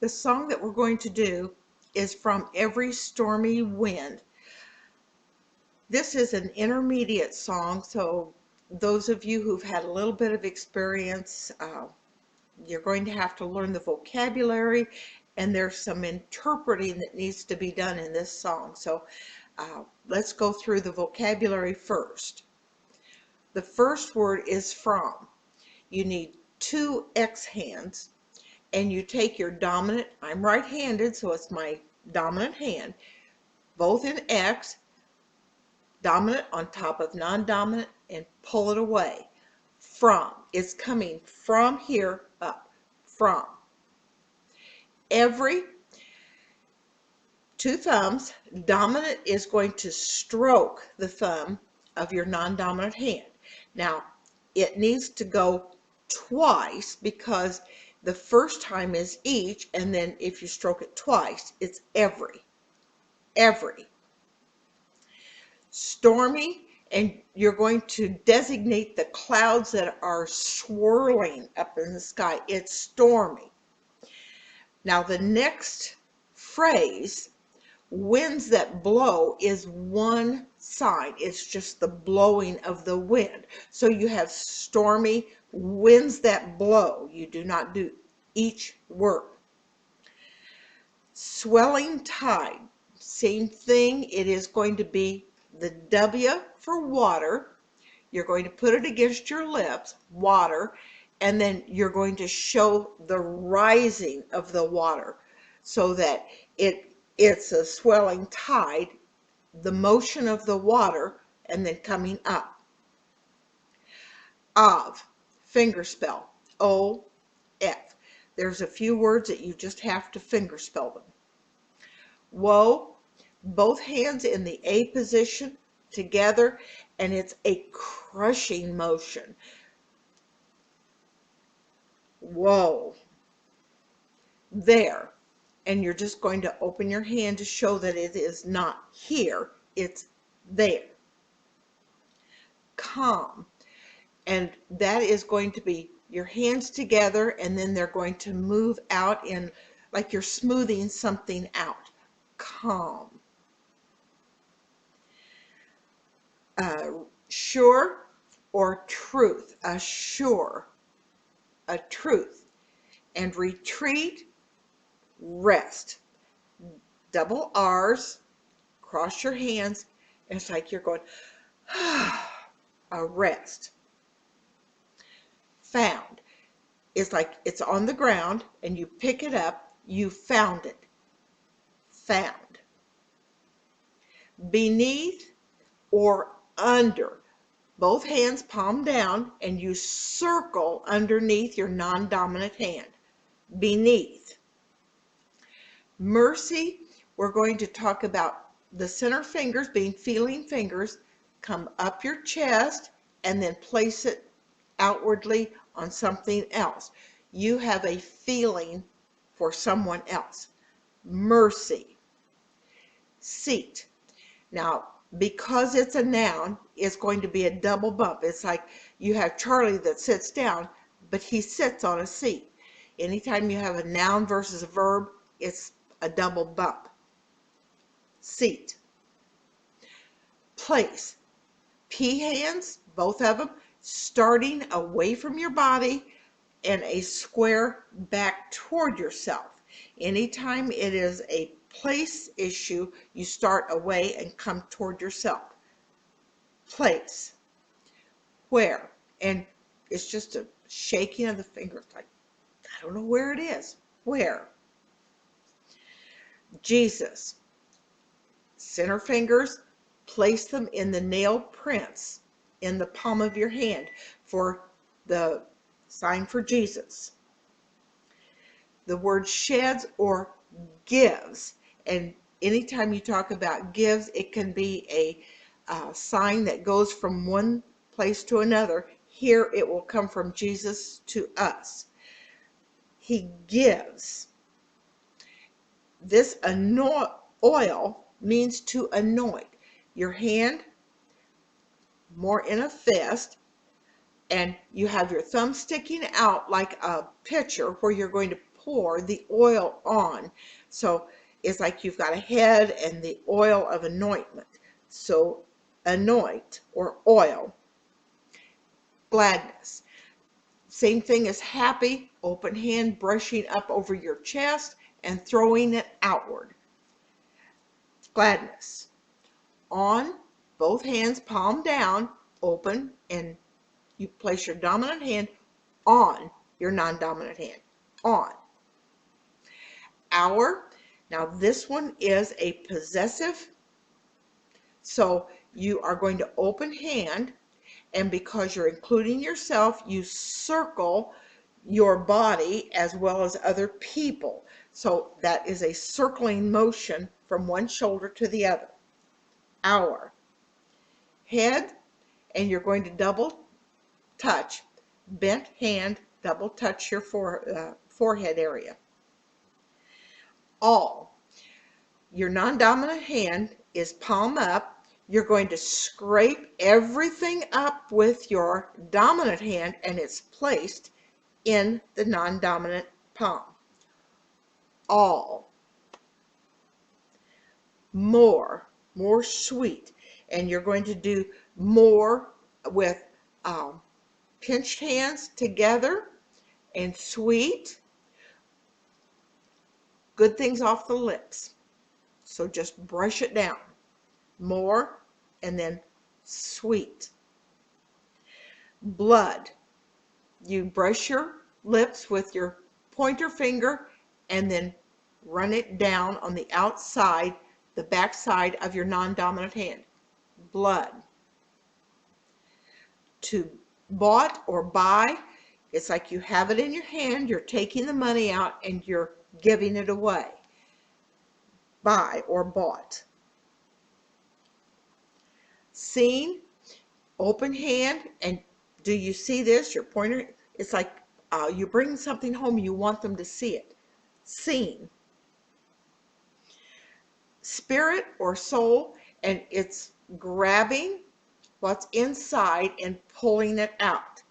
The song that we're going to do is from Every Stormy Wind. This is an intermediate song, so those of you who've had a little bit of experience, you're going to have to learn the vocabulary, and there's some interpreting that needs to be done in this song. So let's go through the vocabulary first. The first word is from. You need 2 X hands, and you take your dominant, I'm right-handed, so it's my dominant hand, both in X, dominant on top of non-dominant, and pull it away. From. It's coming from here up. From. Every 2 thumbs, dominant is going to stroke the thumb of your non-dominant hand. Now, it needs to go twice because the first time is each, and then if you stroke it twice, it's every. Every. Stormy, and you're going to designate the clouds that are swirling up in the sky. It's stormy. Now the next phrase, winds that blow, is one side. It's just the blowing of the wind. So you have stormy, winds that blow. You do not do each word. Swelling tide, same thing. It is going to be the W for water. You're going to put it against your lips, water, and then you're going to show the rising of the water so that it's a swelling tide, the motion of the water, and then coming up. Of, fingerspell, O-F. There's a few words that you just have to fingerspell them. Woe, both hands in the A position together, and it's a crushing motion. Whoa. There. And you're just going to open your hand to show that it is not here, it's there. Calm. And that is going to be your hands together, and then they're going to move out in like you're smoothing something out. Calm. Sure or truth. Assure. A truth. And retreat, rest. Double R's, cross your hands, and it's like you're going, a rest. Found. It's like it's on the ground, and you pick it up, you found it. Found. Beneath or under. Both hands palm down, and you circle underneath your non-dominant hand. Beneath. Mercy, we're going to talk about the center fingers being feeling fingers. Come up your chest and then place it outwardly on something else. You have a feeling for someone else. Mercy. Seat. Now, because it's a noun, it's going to be a double bump. It's like you have Charlie that sits down, but he sits on a seat. Anytime you have a noun versus a verb, it's a double bump. Seat. Place. P hands, both of them, starting away from your body and a square back toward yourself. Anytime it is a place issue, you start away and come toward yourself. Place. Where. And it's just a shaking of the fingers, like, I don't know where it is. Where. Jesus. Center fingers, place them in the nail prints in the palm of your hand for the sign for Jesus. The word sheds or gives, and anytime you talk about gives, it can be a sign that goes from one place to another. Here it will come from Jesus to us. He gives. This oil means to anoint. Your hand more in a fist, and you have your thumb sticking out like a pitcher where you're going to pour the oil on. So it's like you've got a head and the oil of anointment. So anoint or oil. Gladness. Same thing as happy, open hand, brushing up over your chest and throwing it outward. Gladness. On, both hands, palm down, open, and you place your dominant hand on your non-dominant hand. On. Our. Now this one is a possessive. So you are going to open hand, and because you're including yourself, you circle your body as well as other people. So that is a circling motion from one shoulder to the other. Our. Head, and you're going to double touch, bent hand, double touch your forehead area. All. Your non-dominant hand is palm up. You're going to scrape everything up with your dominant hand, and it's placed in the non-dominant palm. All. More sweet, and you're going to do more with pinched hands together, and sweet, good things off the lips. So just brush it down. More, and then sweet. Blood. You brush your lips with your pointer finger and then run it down on the outside, the back side of your non-dominant hand. Blood. To bought or buy, it's like you have it in your hand, you're taking the money out and you're giving it away. Buy or bought. Seen, open hand, and do you see this? Your pointer, it's like you bring something home, you want them to see it. Seen. Spirit or soul, and it's grabbing what's inside and pulling it out.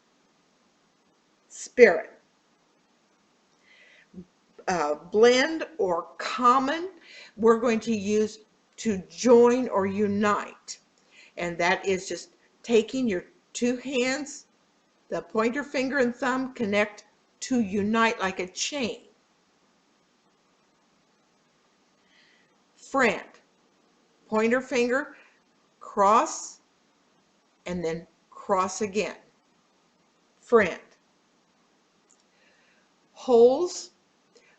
Spirit. Blend or common, we're going to use to join or unite, and that is just taking your two hands, the pointer finger and thumb, connect to unite like a chain. Friend. Pointer finger, cross, and then cross again. Friend. Holes.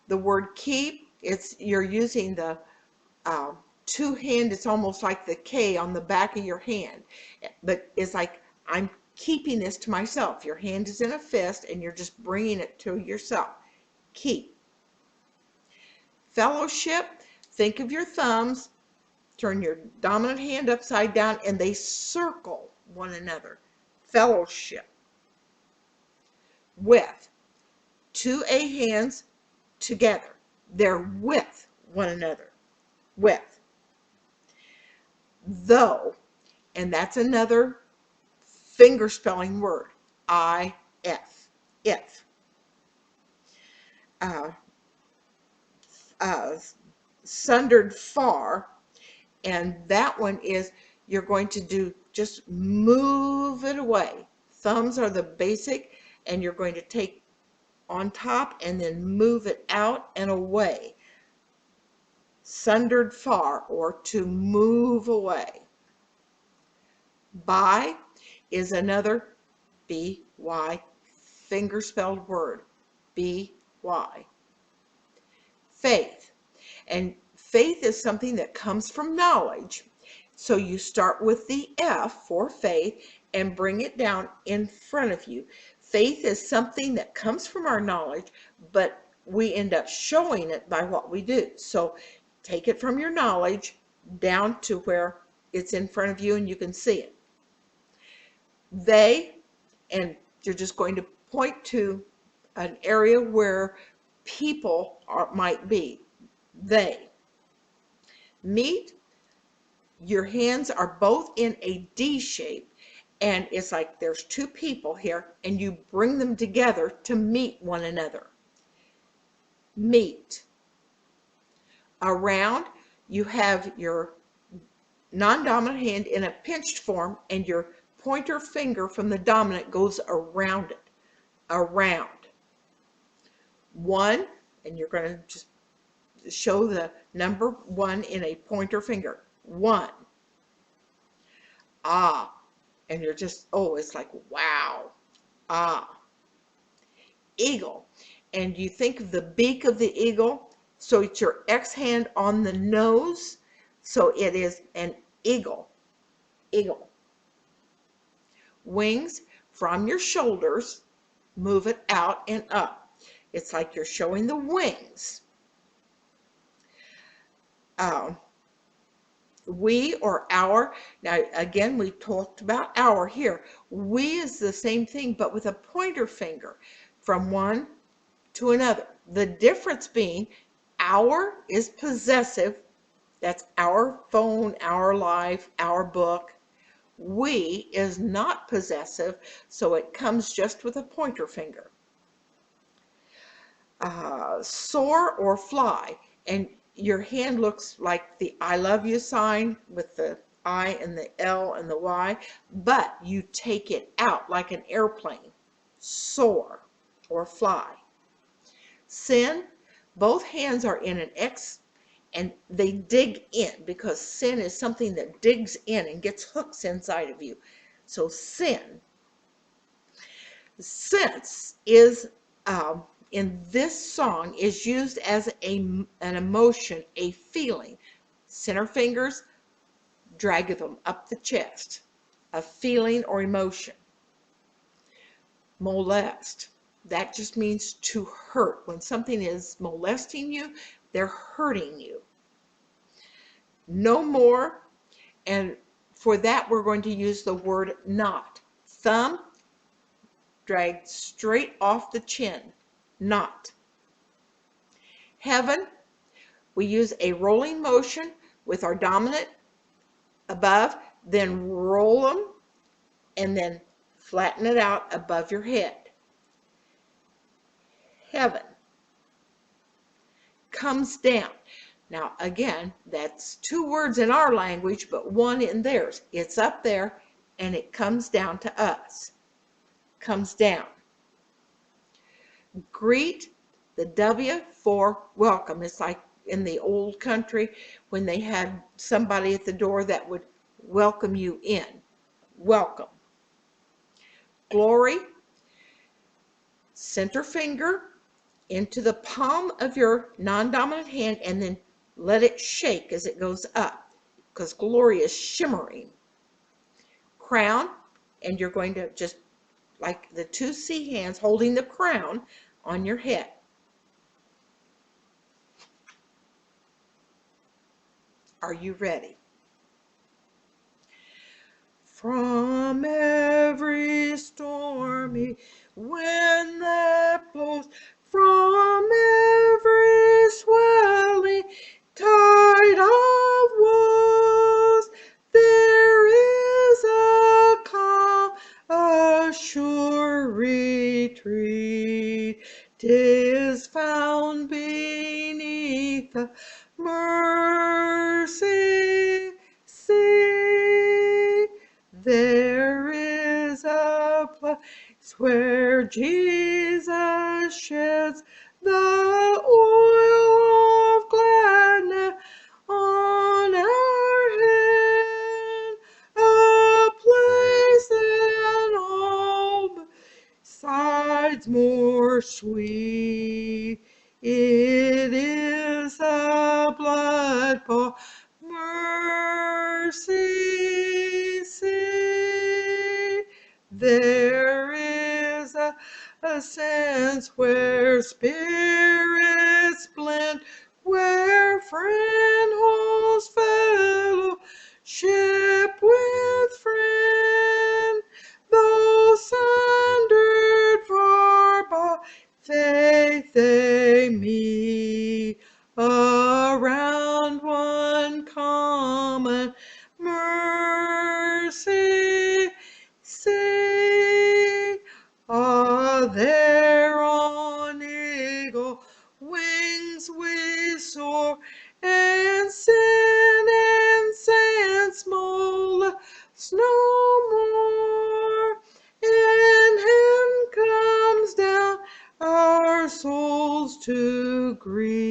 The word keep, you're using the two hand, it's almost like the K on the back of your hand, but it's like I'm keeping this to myself. Your hand is in a fist and you're just bringing it to yourself. Keep. Fellowship, think of your thumbs, turn your dominant hand upside down and they circle one another. Fellowship. With. Two A hands together. They're with one another. With. Though, and that's another finger spelling word. I-F. If. Sundered far, and that one is you're going to do, just move it away. Thumbs are the basic, and you're going to take on top and then move it out and away. Sundered far, or to move away. By is another B-Y finger spelled word. B-Y. Faith. And faith is something that comes from knowledge. So you start with the F for faith and bring it down in front of you. Faith is something that comes from our knowledge, but we end up showing it by what we do. So take it from your knowledge down to where it's in front of you and you can see it. They, and you're just going to point to an area where people might be. They. Meet, your hands are both in a D shape, and it's like there's two people here and you bring them together to meet one another. meet. Around, you have your non-dominant hand in a pinched form, and your pointer finger from the dominant goes around it. Around. One, and you're going to just show the number 1 in a pointer finger. 1. Ah. And you're just, oh, it's like, wow. Ah. Eagle. And you think of the beak of the eagle, so it's your X hand on the nose, so it is an eagle. Eagle. Wings, from your shoulders, move it out and up. It's like you're showing the wings. We or our. Now, again, we talked about our here. We is the same thing, but with a pointer finger from one to another. The difference being our is possessive. That's our phone, our life, our book. We is not possessive, so it comes just with a pointer finger. Soar or fly, and your hand looks like the I love you sign with the I and the L and the Y, but you take it out like an airplane. Soar or fly. Sin, both hands are in an X and they dig in, because sin is something that digs in and gets hooks inside of you. So sin. Sense is in this song is used as an emotion, a feeling. Center fingers, drag them up the chest. A feeling or emotion. Molest. That just means to hurt. When something is molesting you, they're hurting you. No more. And for that, we're going to use the word not. Thumb, drag straight off the chin. Not. Heaven, we use a rolling motion with our dominant above, then roll them, and then flatten it out above your head. Heaven. Comes down. Now, again, that's 2 words in our language, but 1 in theirs. It's up there, and it comes down to us. Comes down. Greet, the W for welcome. It's like in the old country when they had somebody at the door that would welcome you in. Welcome. Glory, center finger into the palm of your non-dominant hand, and then let it shake as it goes up, because glory is shimmering. Crown, and you're going to just, like the 2 C hands holding the crown on your head. Are you ready? From every stormy wind that blows, from every swelling tide of woes, there is a calm, a sure retreat. 'Tis found beneath the mercy seat. There is a place where Jesus sheds the oil of gladness on our head, a place than all besides more sweet. It is a blood-bought mercy seat. There is a sense where spirits blend, where friend holds fellowship with friend, though sundered far by faith they meet around one common mercy seat. Ah, there on eagle wings more, and sin and saints molest no more. And heaven comes down our souls to greet.